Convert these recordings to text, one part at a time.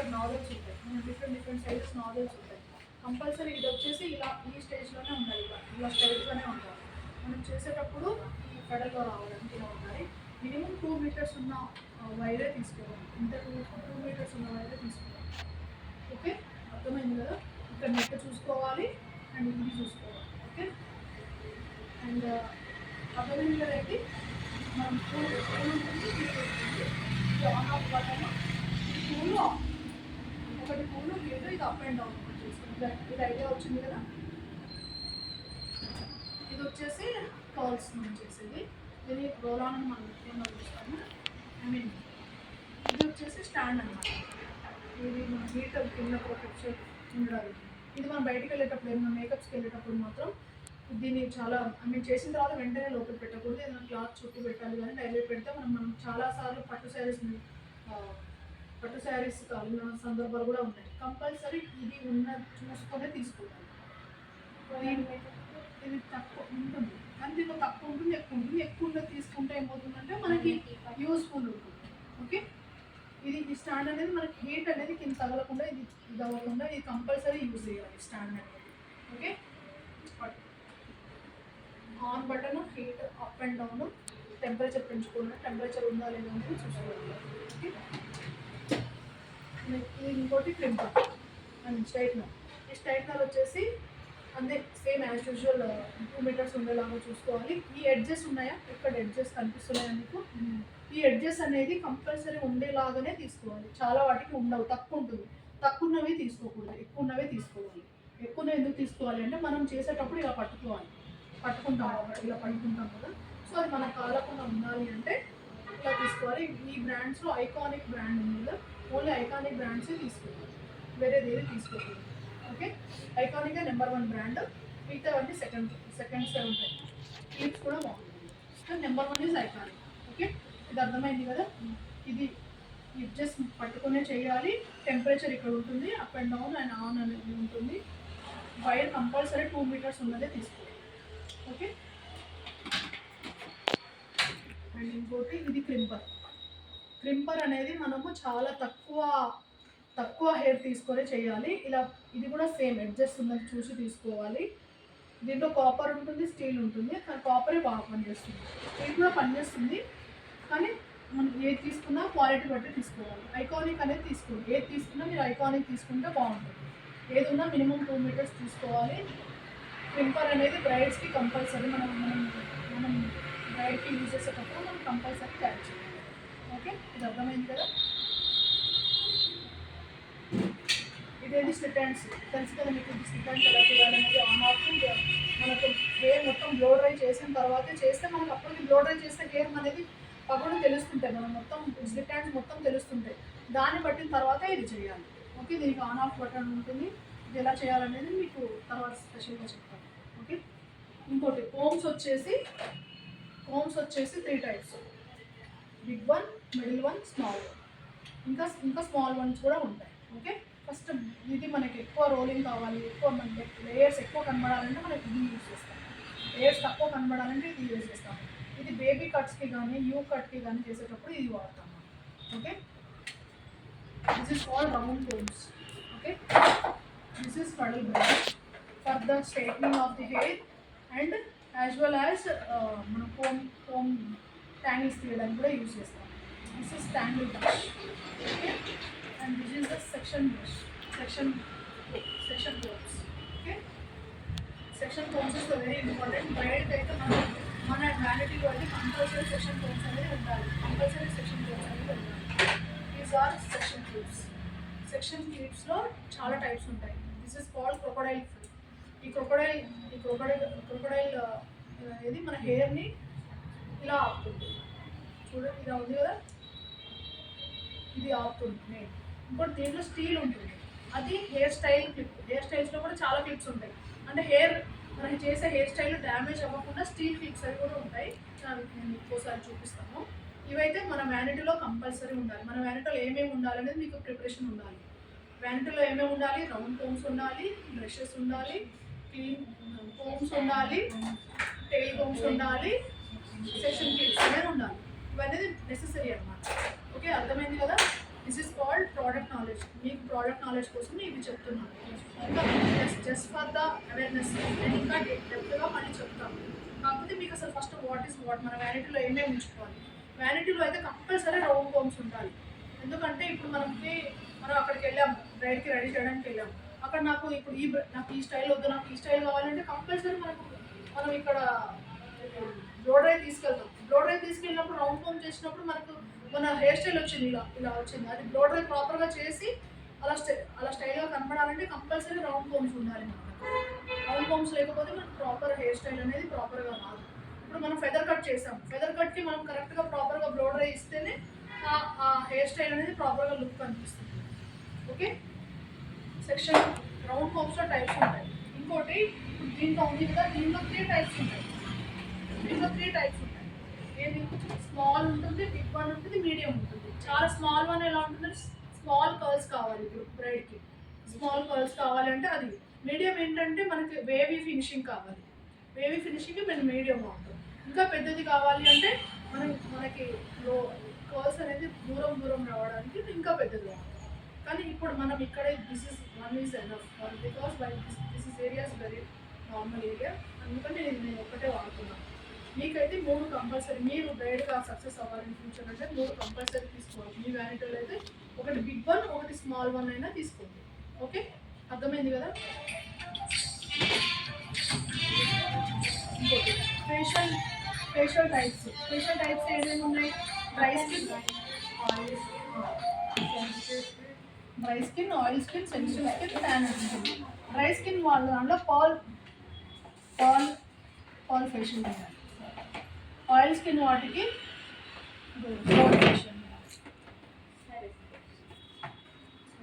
ఇక్కడ నావెల్స్ ఉంటాయి, different sizes novels ఉంటాయి. కంపల్సరీ ఇది వచ్చేసి ఇలా ఈ స్టేజ్లోనే ఉండాలి, ఇలా స్ట్రైట్గానే ఉండాలి. మనం చేసేటప్పుడు ఈ ఫెడల్లో రావడానికి ఇలా ఉండాలి. మినిమం 2 మీటర్స్ ఉన్న వైరే తీసుకోవాలి, ఇంత 2 మీటర్స్ ఉన్న వైరే తీసుకోవాలి. ఓకే, అర్థమైంది కదా. ఇక్కడ నెట్ చూసుకోవాలి అండ్ ఇది చూసుకోవాలి. ఓకే, అండ్ అర్థమైంది కదా. అయితే మనం పూలు ఆన్ ఆఫ్ బటన్, పూలు ఒకటి పూలు లేదు, ఇది అప్ అండ్ డౌన్ చేసుకుంటాం. ఇది ఐడియా వచ్చింది కదా. ఇది వచ్చేసి కాల్స్ మనం చేసేది, ఇది రోల్ ఆన్ అని మనం ముఖ్యంగా చూస్తాము. ఇది వచ్చేసి స్టాండ్ అనమాట. ఇది మన హీటర్ కింద ప్రొటెక్షన్ ఉండడానికి. ఇది మనం బయటకు వెళ్ళేటప్పుడు, ఏమైనా మేకప్స్కి వెళ్ళేటప్పుడు మాత్రం దీన్ని చాలా చేసిన తర్వాత వెంటనే లోపల పెట్టకూడదు, ఏదైనా క్లాత్ చుట్టూ పెట్టాలి. కానీ డైలీ పెడితే మనం చాలాసార్లు పట్టు శారీస్ కాలిన సందర్భాలు కూడా ఉన్నాయి. కంపల్సరీ ఇది చూసుకొనే తీసుకోవాలి. ఇది తక్కువ ఉంటుంది కానీ దీంట్లో తక్కువ ఉంటుంది, ఎక్కువ ఉంటుంది. ఎక్కువ ఉన్నది తీసుకుంటే ఏమవుతుందంటే మనకి యూస్ఫుల్ ఉంటుంది. ఓకే, ఇది స్టాండ్ అనేది మనకి హీట్ అనేది కింద తగలకుండా, ఇది అవ్వకుండా ఇది కంపల్సరీ యూజ్ చేయాలి స్టాండ్ అనేది. Okay, on button, heat up and down, temperature పెంచుకోవాలి, టెంపరేచర్ ఉందా లేదా అనేది చూసుకోవాలి. ఓకే, ఇంకోటి క్రింపర్ అండ్ స్ట్రైట్నర్. ఈ స్ట్రైట్నర్ వచ్చేసి అంతే సేమ్ యాజ్ యూజువల్ 2 మీటర్స్ ఉండేలాగా చూసుకోవాలి. ఈ ఎడ్జెస్ ఉన్నాయా, ఇక్కడ ఎడ్జెస్ కనిపిస్తున్నాయా మీకు? ఈ ఎడ్జెస్ అనేది కంపల్సరీ ఉండేలాగానే తీసుకోవాలి. చాలా వాటికి ఉండవు, తక్కువ ఉంటుంది. తక్కువ ఉన్నవి తీసుకోకూడదు, ఎక్కువ ఉన్నవే తీసుకోవాలి. ఎక్కువ ఎందుకు తీసుకోవాలి అంటే మనం చేసేటప్పుడు ఇలా పట్టుకుంటాం ఇలా పట్టుకుంటాం కదా. సో అది మనకు కాలకుండా ఉండాలి అంటే ఇలా తీసుకోవాలి. ఈ బ్రాండ్స్లో ఐకానిక్ బ్రాండ్ ఉంది కదా, ఓన్లీ ఐకానిక్ బ్రాండ్సే తీసుకోవాలి, వేరేది ఏది తీసుకోకూడదు. ఓకే, ఐకానిక్ నెంబర్ 1 బ్రాండ్, మిగతావన్నీ సెకండ్స్ ఉంటాయి. క్లిప్స్ కూడా బాగుంటుంది. So number 1 is iconic. Okay, ఇది అర్థమైంది కదా. ఇది జస్ట్ పట్టుకునే చేయాలి. టెంపరేచర్ ఇక్కడ ఉంటుంది, up and down and on అనేది ఉంటుంది. వైర్ కంపల్సరీ 2 మీటర్స్ ఉన్నదే తీసుకోవాలి. ఓకే, అండ్ ఇంకోటి ఇది క్రింపర్ అనేది మనము చాలా తక్కువ హెయిర్ తీసుకొని చేయాలి. ఇలా ఇది కూడా సేమ్ అడ్జస్ట్ ఉన్నది చూసి తీసుకోవాలి. దీంట్లో కాపర్ ఉంటుంది, స్టీల్ ఉంటుంది, కానీ కాపరే బాగా పనిచేస్తుంది. స్టీల్ కూడా పనిచేస్తుంది, కానీ మనం ఏది తీసుకున్నా క్వాలిటీ బట్టి తీసుకోవాలి. ఐకానిక్ అనేది తీసుకోండి, ఏది తీసుకున్నా మీరు ఐకానిక్ తీసుకుంటే బాగుంటుంది. ఏది ఉన్నా మినిమం 2 మీటర్స్ తీసుకోవాలి. క్రింపర్ అనేది బ్రైడ్స్కి కంపల్సరీ, మనం బ్రైడ్కి యూజ్ చేసేటప్పుడు మనం కంపల్సరీ క్యారీ చేయాలి. ఓకే, ఇది అర్థమైంది కదా. ఇదేంటి స్లిట్ హ్యాండ్స్, తెలుసు కదా మీకు. స్లిట్ హ్యాండ్స్ ఎలా చేయాలనేది ఆన్ ఆఫ్ మనకు హెయిర్ మొత్తం బ్లో డ్రై చేసిన తర్వాత చేస్తే మనకు అప్పటికి బ్లో డ్రై చేస్తే హెయిర్ అనేది పక్కన తెలుస్తుంటాయి, మనం మొత్తం స్లిట్ హ్యాండ్స్ మొత్తం తెలుస్తుంటాయి. దాన్ని బట్టిన తర్వాత ఇది చేయాలి. ఓకే, దీనికి ఆన్ ఆఫ్ బటన్ ఉంటుంది. ఇది ఎలా చేయాలనేది మీకు తర్వాత స్పెషల్గా చెప్తాను. ఓకే, ఇంకోటి కోమ్స్ వచ్చేసి 3 types, big one, middle one, small one, ఇంకా స్మాల్ వన్స్ కూడా ఉంటాయి. ఓకే, ఫస్ట్ ఇది మనకి ఎక్కువ రోలింగ్ కావాలి, ఎక్కువ మనకి లేయర్స్ ఎక్కువ కనబడాలంటే మనకి ఇది యూజ్ చేస్తాం. లేయర్స్ తక్కువ కనబడాలంటే ఇది యూజ్ చేస్తాం. ఇది బేబీ కట్స్కి కానీ యూ కట్కి కానీ చేసేటప్పుడు ఇది వాడతాం. Okay, this is called round combs. Okay, this is paddle brush for the straightening of the hair and as well as మనం కోమ్ ట్యాంగిల్స్ తీయడానికి కూడా యూజ్ చేస్తాం. This is tangle brush. Okay, and this is the section brush, section combs. Okay, section combs is very important. Bride అయితే మన vanity లో అయితే compulsory section combs అనేది ఉండాలి, కంపల్సరీ section combs అనేది ఉండాలి. These are section clips లో చాలా టైప్స్ ఉంటాయి. This is called crocodile free. ఈ crocodile అనేది మన హెయిర్ని ఇలా ఆపుతుంది. చూడండి, ఇలా ఉంది కదా, ఇది ఆపుతుంది. ఇంకోటి దీంట్లో స్టీల్ ఉంటుంది, అది హెయిర్ స్టైల్ క్లిప్. హెయిర్ స్టైల్స్లో కూడా చాలా క్లిప్స్ ఉంటాయి, అంటే మనం చేసే హెయిర్ స్టైల్ డ్యామేజ్ అవ్వకుండా స్టీల్ క్లిప్స్ అవి కూడా ఉంటాయి. నేను ఇంకోసారి చూపిస్తాను. ఇవైతే మన వ్యానిటీలో కంపల్సరీ ఉండాలి. మన వ్యానిటీలో ఏమేమి ఉండాలనేది మీకు ప్రిపరేషన్ ఉండాలి. వ్యానిటీలో ఏమేమి ఉండాలి? రౌండ్ కోమ్స్ ఉండాలి, బ్రషెస్ ఉండాలి, క్లీన్ కోమ్స్ ఉండాలి, టెయిల్ కోమ్స్ ఉండాలి, సెషన్ క్లిప్స్ అనేది ఉండాలి. ఇవన్నీ నెసెసరీ అన్నమాట. ఓకే, అర్థమైంది కదా. This is called product knowledge. మీకు ప్రోడక్ట్ నాలెడ్జ్ కోసం ఇవి చెప్తున్నాను. ఇంకా జస్ట్ ఫర్ ద అవేర్నెస్ నేను ఇంకా డెప్త్గా మళ్ళీ చెప్తాను. కాకపోతే మీకు అసలు ఫస్ట్ వాట్ ఈస్ వాట్, మన వ్యానిటీలో ఏమేమి ఉంచుకోవాలి. వ్యానిటీలో అయితే కంపల్సరీ రౌండ్ కోమ్స్ ఉండాలి. ఎందుకంటే ఇప్పుడు మనం అక్కడికి వెళ్ళాము, బ్రైడ్కి రెడీ చేయడానికి వెళ్ళాము. అక్కడ నాకు ఇప్పుడు నాకు ఈ స్టైల్ వద్దు, నాకు ఈ స్టైల్ కావాలంటే కంపల్సరీ మనం ఇక్కడ బ్లో డ్రై తీసుకెళ్తాం. బ్లో డ్రై తీసుకెళ్ళినప్పుడు రౌండ్ కోమ్ చేసినప్పుడు మన హెయిర్ స్టైల్ వచ్చింది, ఇలా వచ్చింది. అది బ్లో డ్రై ప్రాపర్గా చేసి అలా స్టైల్గా కనపడాలంటే కంపల్సరీ రౌండ్ కోమ్స్ ఉండాలి. రౌండ్ కోమ్స్ లేకపోతే మనకు ప్రాపర్ హెయిర్ స్టైల్ అనేది ప్రాపర్గా రాదు. ఇప్పుడు మనం ఫెదర్ కట్ చేసాం, ఫెదర్ కట్కి మనం కరెక్ట్గా ప్రాపర్గా బ్లో డ్రై ఇస్తేనే ఆ హెయిర్ స్టైల్ అనేది ప్రాపర్గా లుక్ కనిపిస్తుంది. ఓకే, సెక్షన్ రౌండ్ కోమ్స్లో టైప్స్ ఉంటాయి. ఇంకోటి దీంట్లో ఉంది కదా, దీంట్లో 3 టైప్స్ ఉంటాయి. ఏది స్మాల్ ఉంటుంది, బిగ్ వన్ ఉంటుంది, మీడియం ఉంటుంది. చాలా స్మాల్ వన్ ఎలా ఉంటుంది, స్మాల్ కర్ల్స్ కావాలి ఇప్పుడు బ్రైడ్కి. స్మాల్ కర్ల్స్ కావాలంటే అది. మీడియం ఏంటంటే మనకి వేవీ ఫినిషింగ్ కావాలి. వేవీ ఫినిషింగ్ మేము మీడియం వాడతాం. ఇంకా పెద్దది కావాలి అంటే మనకి కర్ల్స్ అనేది దూరం రావడానికి ఇంకా పెద్దది వాడతాం. కానీ ఇప్పుడు మనం ఇక్కడ this is one is enough because this is areas very normal area. అందుకని నేను ఒక్కటే వాడుతున్నాను. మీకైతే 3 కంపల్సరీ. మీరు బ్రైడ్గా సక్సెస్ అవ్వాలని ఫ్యూచర్ అంటే 3 కంపల్సరీ తీసుకోవాలి. మీ వ్యానిటీలో అయితే ఒకటి బిగ్ వన్, ఒకటి స్మాల్ వన్ అయినా తీసుకోండి. ఓకే, అర్థమైంది కదా. ఇంకోటి ఫేషియల్ టైప్స్ ఏమేమి ఉన్నాయి. Dry skin, oil skin, sensitive skin, tan skin. Dry skin వాళ్ళ దాంట్లో పాల్ ఫేషియల్ చేయాలి. ఆయిల్ స్కిన్ వాటికి cold facial,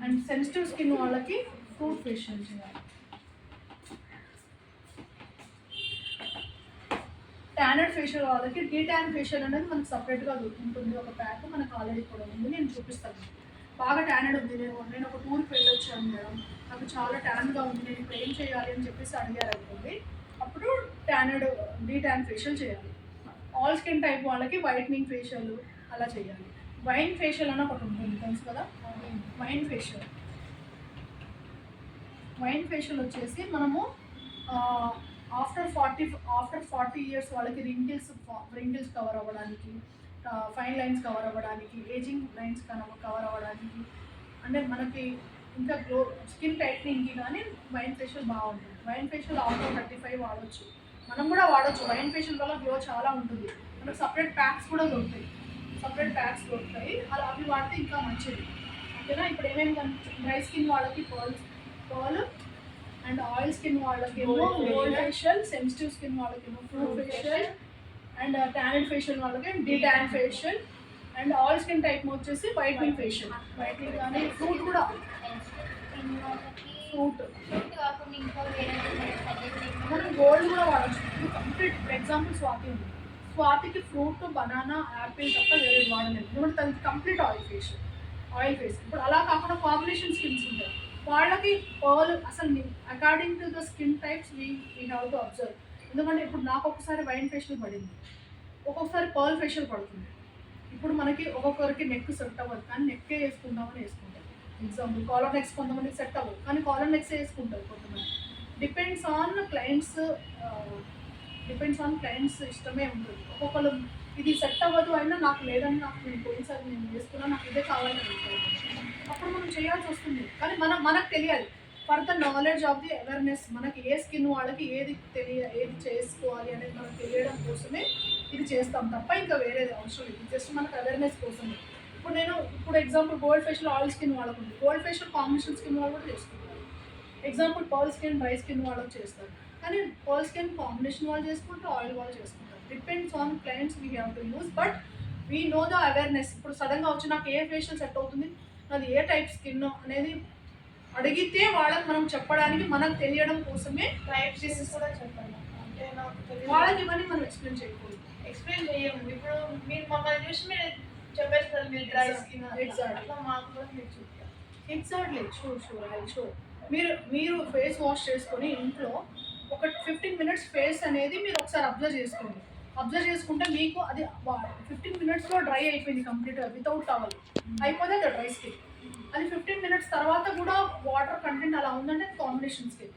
and sensitive skin వాళ్ళకి ఫ్రూట్ ఫేషియల్ చేయాలి. ట్యానెడ్ ఫేషియల్ వాళ్ళకి డీటాన్ ఫేషియల్ అనేది మనకు సపరేట్గా ఉంటుంది. ఒక ప్యాక్ మనకు ఆల్రెడీ కూడా ఉంది, నేను చూపిస్తాను. బాగా ట్యానెడ్ ఉంది, నేను ఒక టూర్కి వెళ్ళొచ్చాను మేడం, నాకు చాలా ట్యాన్గా ఉంది, నేను ఇప్పుడు ఏం చేయాలి అని చెప్పేసి అడిగారు అనుకోండి. అప్పుడు డీటాన్ ఫేషియల్ చేయాలి. ఆల్ స్కిన్ టైప్ వాళ్ళకి వైట్నింగ్ ఫేషియల్ అలా చేయాలి. వైన్ ఫేషియల్ అని ఒకటి ఉంటుంది, తెలుసు కదా. వైన్ ఫేషియల్ వచ్చేసి మనము ఆఫ్టర్ 40 ఇయర్స్ వాళ్ళకి రింకిల్స్ కవర్ అవ్వడానికి, ఫైన్ లైన్స్ కవర్ అవ్వడానికి, ఏజింగ్ లైన్స్ కవర్ అవ్వడానికి, అంటే మనకి ఇంకా గ్లో స్కిన్ టైట్నింగ్కి కానీ వైన్ ఫేషియల్ బాగుంటుంది. వైన్ ఫేషియల్ ఆఫ్టర్ 35 వాడచ్చు, మనం కూడా వాడచ్చు. వైన్ ఫేషియల్ వల్ల గ్లో చాలా ఉంటుంది. మనకు సపరేట్ ప్యాక్స్ కూడా దొరుకుతాయి. అవి వాడితే ఇంకా మంచిది. ఓకేనా. ఇప్పుడు ఏమేమి డ్రై స్కిన్ వాళ్ళకి పర్ల్, అండ్ ఆయిల్ స్కిన్ వాళ్ళకి గోల్డ్ ఫేషియల్, సెన్సిటివ్ స్కిన్ వాళ్ళకి fruit facial, and tanned facial వాళ్ళకి detan facial, and oil skin type వచ్చేసి వైట్నింగ్ ఫేషియల్. వైట్నింగ్ కానీ ఫ్రూట్ కూడా, మనం గోల్డ్ కూడా వాడచ్చు. ఇప్పుడు కంప్లీట్ ఎగ్జాంపుల్ స్వాతికి ఫ్రూట్, బనానా, యాపిల్ తప్ప వేరే వాడలేదు. ఎందుకంటే తనకి కంప్లీట్ ఆయిల్ ఫేస్. ఇప్పుడు అలా కాకుండా కాంబినేషన్ స్కిన్స్ ఉంటాయి వాళ్ళకి పర్ల్. అసలు according to the skin types we have to observe. ఎందుకంటే ఇప్పుడు నాకు ఒక్కసారి వైన్ ఫేషియల్ పడింది, ఒక్కొక్కసారి పర్ల్ ఫేషియల్ పడుతుంది. ఇప్పుడు మనకి ఒక్కొక్కరికి నెక్ సెట్ అవ్వదు, కానీ నెక్కే వేసుకుంటామని వేసుకుంటాం. ఎగ్జాంపుల్ కాలర్ నెక్స్ కొంతమందికి సెట్ అవ్వదు, కానీ కాలర్ నెక్స్ వేసుకుంటారు కొంతమంది. డిపెండ్స్ ఆన్ క్లయింట్స్ ఇష్టమే ఉంటుంది. ఒక్కొక్కరు ఇది సెట్ అవ్వదు అయినా నాకు లేదని, నేను పోయినసారి నేను వేసుకున్నా, నాకు ఇదే కావాలని అనుకుంటాను. అప్పుడు మనం చేయాల్సి వస్తుంది. కానీ మనకు తెలియాలి. For the knowledge of the awareness, మనకి ఏ స్కిన్ వాళ్ళకి ఏది చేసుకోవాలి అనేది మనకు తెలియడం కోసమే ఇది చేస్తాం తప్ప ఇంకా వేరేది అవసరం లేదు. జస్ట్ మనకు అవేర్నెస్ కోసమే. ఇప్పుడు example gold facial oil skin వాళ్ళకు ఉంది, గోల్డ్ ఫేషియల్ కాంబినేషన్ స్కిన్ వాళ్ళు కూడా చేసుకుంటారు. Example pearl skin, dry skin వాళ్ళకి చేస్తారు, కానీ పర్ల్ స్కిన్ కాంబినేషన్ వాళ్ళు చేసుకుంటారు, ఆయిల్ వాళ్ళు చేసుకుంటారు. Depends on clients we have to use, but we know the awareness. ఇప్పుడు సడన్గా వచ్చి నాకు ఏ ఫేషియల్ సెట్ అవుతుంది, అది ఏ టైప్ స్కిన్ అనేది అడిగితే వాళ్ళకి మనం చెప్పడానికి, మనకు తెలియడం కోసమే కూడా చెప్పండి. అంటే నాకు వాళ్ళకి ఇవన్నీ మనం ఎక్స్ప్లెయిన్ చేయకూడదు. ఎక్స్ప్లెయిన్ చేయము. ఇప్పుడు మీరు మమ్మల్ని చూసి మీరు చెప్పేస్తారు మీరు డ్రై స్కిన్, ఎగ్జాక్ట్లీ మాకు కూడా మీరు చూస్తారు. Exactly, sure. మీరు ఫేస్ వాష్ చేసుకొని ఇంట్లో ఒక 15 minutes ఫేస్ అనేది మీరు ఒకసారి అబ్జర్వ్ చేసుకోండి. అబ్జర్వ్ చేసుకుంటే మీకు అది 15 మినిట్స్లో డ్రై అయిపోయింది కంప్లీట్గా వితౌట్ టవల్, అయిపోతే అది డ్రై స్కిన్. అది 15 మినిట్స్ తర్వాత కూడా వాటర్ కంటెంట్ అలా ఉందంటే కాంబినేషన్ స్కిన్.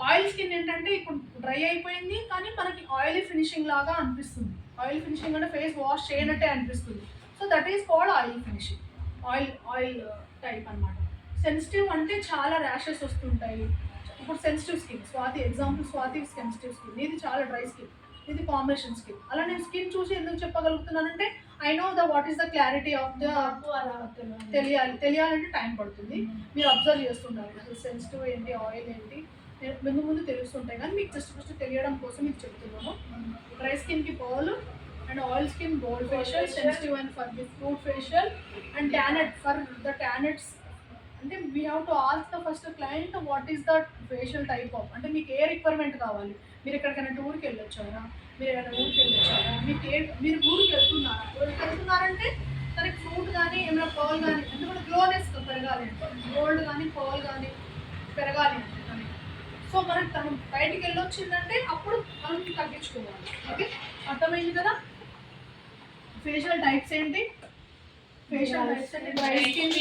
ఆయిల్ స్కిన్ ఏంటంటే ఇప్పుడు డ్రై అయిపోయింది కానీ మనకి ఆయిలీ ఫినిషింగ్ లాగా అనిపిస్తుంది. ఆయిల్ ఫినిషింగ్ అంటే ఫేస్ వాష్ చేయనట్టే అనిపిస్తుంది. So that is called oil finishing, oil type అన్నమాట. సెన్సిటివ్ అంటే చాలా ర్యాషెస్ వస్తుంటాయి. ఇప్పుడు sensitive skin Swathi sensitive skin, ఇది చాలా డ్రై స్కిన్, ఇది కాంబినేషన్ స్కిన్. అలా నేను స్కిన్ చూసి ఎందుకు చెప్పగలుగుతున్నానంటే I know what is the clarity of the, అలా తెలియాలంటే టైం పడుతుంది. మీరు అబ్జర్వ్ చేస్తుండాలి అసలు సెన్సిటివ్ ఏంటి, ఆయిల్ ఏంటి ముందు తెలుస్తుంటాయి. కానీ మీకు ఫస్ట్ తెలియడం కోసం మీకు చెప్తున్నాను. డ్రై స్కిన్కి pearl and oil skin gold facial, sensitive and for the fruit facial and tanned for the tanneds. అంటే we have to ask the first client what is the facial type of, అంటే మీకు ఏ requirement కావాలి. మీరు ఎక్కడికైనా టూర్కి వెళ్ళొచ్చారా, మీరు ఏదైనా ఊరికి వెళ్ళొచ్చారా, మీరు ఊరికి వెళ్తున్నారంటే తనకి ఫ్రూట్ కానీ ఏమైనా పర్ల్ కానీ, ఎందుకంటే గ్లోనెస్ పెరగాలి అంటే, గోల్డ్ కానీ పర్ల్ కానీ పెరగాలి అంటే తనకి. సో మనకి తను బయటికి వెళ్ళొచ్చిందంటే అప్పుడు మనం తగ్గించుకోవాలి. ఓకే, అర్థమైంది కదా. ఫేషియల్ టైప్స్ ఏంటి? ఫేషియల్ టైప్స్ అంటే dry skin,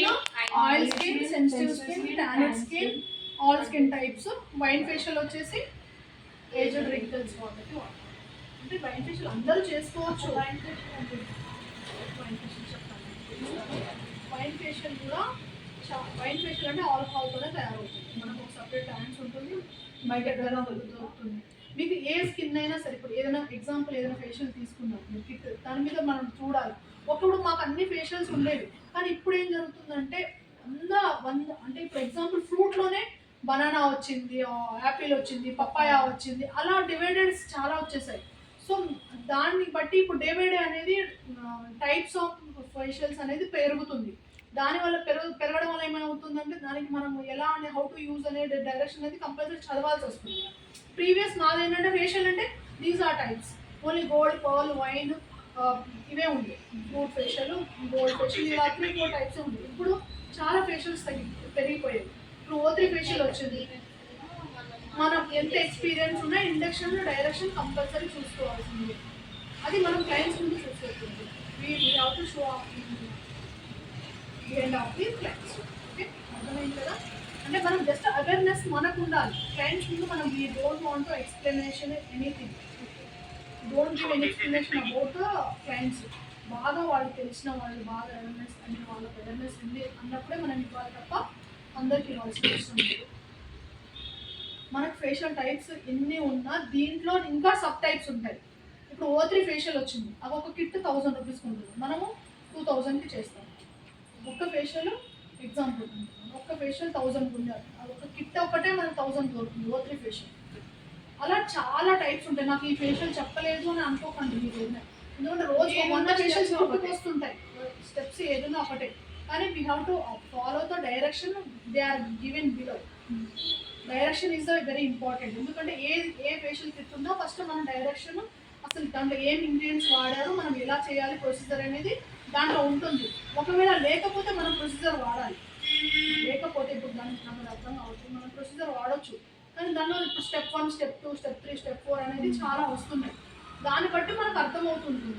oil skin, sensitive skin, tanned skin, all skin types. Wine facial వచ్చేసి ఏజ్డ్ రింకిల్స్ వాళ్ళకి వాడతాం. అంటే వైన్ ఫేషియల్ అందరూ చేసుకోవచ్చు. వైన్ ఫేషియల్ చెప్తాను. వైన్ ఫేషియల్ కూడా వైన్ ఫేషియల్ అంటే ఆల్కహాల్తోనే తయారవుతుంది. మనకు ఒక సపరేట్ ట్యాంక్స్ ఉంటుంది, బయట ఎక్కడైనా దొరుకుతుంది. మీకు ఏ స్కిన్ అయినా సరే, ఇప్పుడు ఏదైనా ఎగ్జాంపుల్ ఏదైనా ఫేషియల్ తీసుకున్నాం మీరు కిట్, దాని మీద మనం చూడాలి. ఒకప్పుడు మాకు అన్ని ఫేషియల్స్ ఉండేవి, కానీ ఇప్పుడు ఏం జరుగుతుందంటే అంటే ఇప్పుడు ఎగ్జాంపుల్ ఫ్రూట్లోనే బనానా వచ్చింది, యాపిల్ వచ్చింది, పప్పాయ వచ్చింది, అలా డివైడెడ్స్ చాలా వచ్చేసాయి. సో దాన్ని బట్టి ఇప్పుడు డే బై డే అనేది టైప్స్ ఆఫ్ ఫేషియల్స్ అనేది పెరుగుతుంది. దానివల్ల పెరగడం వల్ల ఏమవుతుందంటే దానికి మనం ఎలా హౌ టు యూజ్ అనే డైరెక్షన్ అనేది కంపల్సరీ చదవాల్సి వస్తుంది. ప్రీవియస్ నాది ఏంటంటే ఫేషియల్ అంటే these are types, only gold, pearl, wine ఇవే ఉంది. ఫ్రూట్ ఫేషియల్, గోల్డ్ ఫేషియల్, ఇలా 3-4 టైప్స్ ఉంది. ఇప్పుడు చాలా ఫేషియల్స్ పెరిగిపోయాయి. ఇప్పుడు O3 ఫేషియల్ వచ్చింది. మనం ఎంత ఎక్స్పీరియన్స్ ఉన్నా ఇండక్షన్ డైరెక్షన్ కంపల్సరీ చూసుకోవాల్సింది. అది మనం క్లయింట్స్ ముందు చూసుకోవాలి. We have to show off the clients. Okay, అర్థమైంది కదా. అంటే మనం జస్ట్ అవేర్నెస్ మనకు ఉండాలి. క్లయింట్స్ ముందు మనం we don't want to explanation anything, don't give any explanation about the clients. బాగా వాళ్ళకి తెలిసిన వాళ్ళు బాగా అవేర్నెస్ అంటే వాళ్ళకి అవేర్నెస్ ఉంది అన్నప్పుడే మనం ఇవ్వాలి తప్ప అందరికి ఇవ్వాల్సిన అవసరం ఉంది. మనకు ఫేషియల్ టైప్స్ ఎన్ని ఉన్నా దీంట్లో ఇంకా సబ్ టైప్స్ ఉంటాయి. ఇప్పుడు O3 ఫేషియల్ వచ్చింది, అవి ఒక కిట్ 1000 రూపీస్కి ఉంటుంది, మనము 2000కి చేస్తాం. ఒక్క ఫేషియల్ ఎగ్జాంపుల్, ఒక్క ఫేషియల్ 1000 ఉంది, అది ఒక కిట్ ఒకటే మనకు 1000 దొరుకుతుంది O3 ఫేషియల్. అలా చాలా టైప్స్ ఉంటాయి. నాకు ఈ ఫేషియల్ చెప్పలేదు అని అనుకోకండి మీరు, ఎందుకంటే రోజు 100 ఫేషియల్స్ వస్తుంటాయి. స్టెప్స్ ఏదైనా ఒకటే, కానీ we have to follow the direction they are given below. Direction is very important. ఎందుకంటే ఏ ఫేషియల్ కిట్ ఉందో ఫస్ట్ మన డైరెక్షన్, అసలు దాంట్లో ఏం ఇంగ్రీడియంట్స్ వాడారు, మనం ఎలా చేయాలి ప్రొసీజర్ అనేది దాంట్లో ఉంటుంది. ఒకవేళ లేకపోతే మనం ప్రొసీజర్ వాడాలి. లేకపోతే ఇప్పుడు దానికి మనకు అర్థం అవుతుంది, మనం ప్రొసీజర్ వాడచ్చు. కానీ దానిలో ఇప్పుడు స్టెప్ 1, స్టెప్ 2, స్టెప్ 3, స్టెప్ 4 అనేది చాలా వస్తున్నాయి. దాన్ని బట్టి మనకు అర్థమవుతుంది.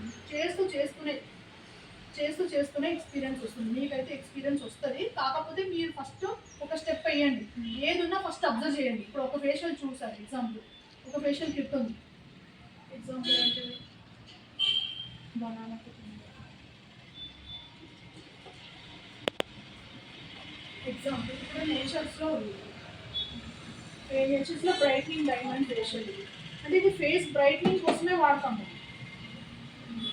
చేస్తూనే ఎక్స్పీరియన్స్ వస్తుంది. మీకైతే ఎక్స్పీరియన్స్ వస్తుంది. కాకపోతే మీరు ఫస్ట్ ఒక స్టెప్ వేయండి. ఏది ఉన్నా ఫస్ట్ అబ్జర్వ్ చేయండి. ఇప్పుడు ఒక ఫేషియల్ చూసారు, ఎగ్జాంపుల్ ఒక ఫేషియల్ కిట్ ఉంది. ఎగ్జాంపుల్ అంటే బనానా కిట్ ఉంది. ఎగ్జాంపుల్ ఇప్పుడు నేచర్స్లో ఉంది. నేచర్స్లో బ్రైట్నింగ్ డైమండ్ ఫేషియల్ ఇది. అంటే ఇది ఫేస్ బ్రైట్నింగ్ కోసమే వాడతాము.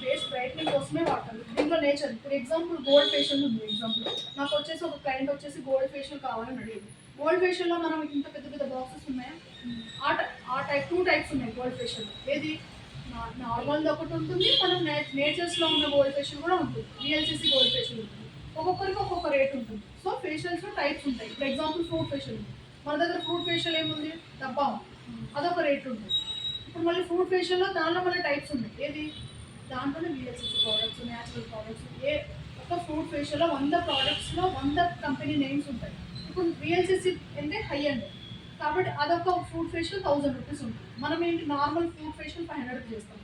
ఫేస్ బ్రైట్నింగ్ కోసమే వాడతాను. దీంట్లో నేచర్, ఇప్పుడు ఎగ్జాంపుల్ గోల్డ్ ఫేషియల్ ఉంది. ఎగ్జాంపుల్ నాకు వచ్చేసి ఒక క్లయింట్ వచ్చేసి గోల్డ్ ఫేషియల్ కావాలని అడిగింది. గోల్డ్ ఫేషియల్లో మనం ఇంత పెద్ద పెద్ద బాక్సెస్ ఉన్నాయా, ఆ టైప్ 2 టైప్స్ ఉన్నాయి గోల్డ్ ఫేషియల్. ఏది నార్మల్ది ఒకటి ఉంటుంది, మనం నేచర్స్లో ఉన్న గోల్డ్ ఫేషియల్ కూడా ఉంటుంది, VLCC గోల్డ్ ఫేషియల్ ఉంటుంది. ఒక్కొక్కరికి ఒక్కొక్క రేట్ ఉంటుంది. సో ఫేషియల్స్లో టైప్స్ ఉంటాయి. ఇప్పుడు ఎగ్జాంపుల్ ఫ్రూట్ ఫేషియల్ ఉంది. మన దగ్గర ఫ్రూట్ ఫేషియల్ ఏముంది, డబ్బా ఉంది, అదొక రేట్ ఉంటుంది. ఇప్పుడు మళ్ళీ ఫ్రూట్ ఫేషియల్లో దానిలో మళ్ళీ టైప్స్ ఉన్నాయి. ఏది దాంట్లోనే VLCC ప్రోడక్ట్స్, న్యాచురల్ ప్రోడక్ట్స్. ఒక ఫ్రూట్ ఫేషియల్లో 100 ప్రోడక్ట్స్లో 100 కంపెనీ నేమ్స్ ఉంటాయి. ఇప్పుడు VLCC అంటే హై అండ్, కాబట్టి అదొక ఫ్రూట్ ఫేషియల్ 1000 రూపీస్ ఉంటుంది. మనం ఏంటి నార్మల్ ఫ్రూట్ ఫేషియల్ 500 చేస్తాం.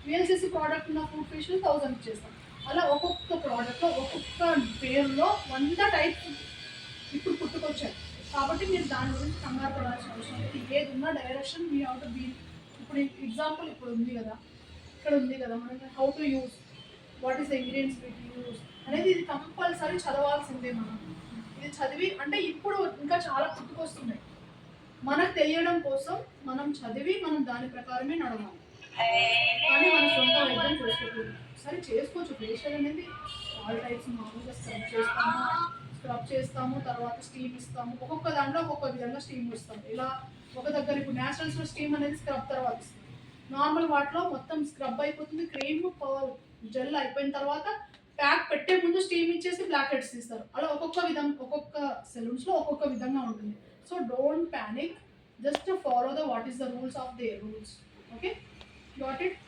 విఎల్సిసి ప్రోడక్ట్ ఉన్న ఫుడ్ ఫేషియల్ 1000 ఇచ్చేస్తాం. అలా ఒక్కొక్క ప్రోడక్ట్లో ఒక్కొక్క పేరులో 100 టైప్స్ ఇప్పుడు పుట్టుకొచ్చాయి. కాబట్టి మీరు దాని గురించి కంగారు పడాల్సిన అవసరం లేదు. ఏది ఉన్నా డైరెక్షన్ మీ అవుట్ బీ. ఇప్పుడు ఎగ్జాంపుల్ ఇప్పుడు ఉంది కదా, ఇక్కడ ఉంది కదా మనకి how to use, what is the ingredients with use అనేది ఇది కంపల్సరీ చదవాల్సిందే మనం. ఇది చదివి అంటే ఇప్పుడు ఇంకా చాలా పుట్టుకొస్తున్నాయి. మనకు తెలియడం కోసం మనం చదివి మనం దాని ప్రకారమే నడవాలి. కానీ మన సొంత వైద్యం చేసుకోకూడదు. సరే చేసుకోవచ్చు, ఫేషియల్ అనేది ఆల్ టైప్స్ మామూలుగా స్క్రబ్ చేస్తాము, తర్వాత స్టీమ్ ఇస్తాము. ఒక్కొక్క దాంట్లో ఒక్కొక్క విధంగా స్టీమ్ ఇస్తాము. ఇలా ఒక దగ్గర ఇప్పుడు న్యాచురల్స్లో స్టీమ్ అనేది స్క్రబ్ తర్వాత ఇస్తుంది. నార్మల్ వాటిలో మొత్తం స్క్రబ్ అయిపోతుంది, క్రీమ్ జెల్ అయిపోయిన తర్వాత ప్యాక్ పెట్టే ముందు స్టీమ్ ఇచ్చేసి బ్లాక్ హెడ్స్ తీస్తారు. అలా ఒక్కొక్క విధంగా ఒక్కొక్క సెలూన్స్లో ఒక్కొక్క విధంగా ఉంటుంది. So don't panic, just follow the what is the rules of their rules. Okay, got it.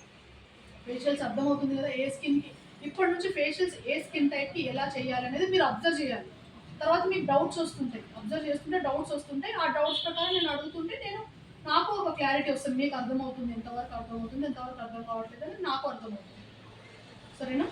Facials అర్థమవుతుంది కదా ఏ స్కిన్కి. ఇప్పటి నుంచి ఫేషియల్స్ ఏ స్కిన్ టైప్కి ఎలా చేయాలనేది మీరు అబ్జర్వ్ చేయాలి. తర్వాత మీకు డౌట్స్ వస్తుంటాయి, అబ్జర్వ్ చేస్తుంటే డౌట్స్ వస్తుంటాయి. ఆ డౌట్స్ ప్రకారం నేను అడుగుతుంటే నాకు ఒక క్లారిటీ వస్తుంది. మీకు అర్థమవుతుంది, ఎంతవరకు అర్థమవుతుంది, ఎంతవరకు అర్థం కావట్లేదు అని నాకు అర్థమవుతుంది. సరేనా?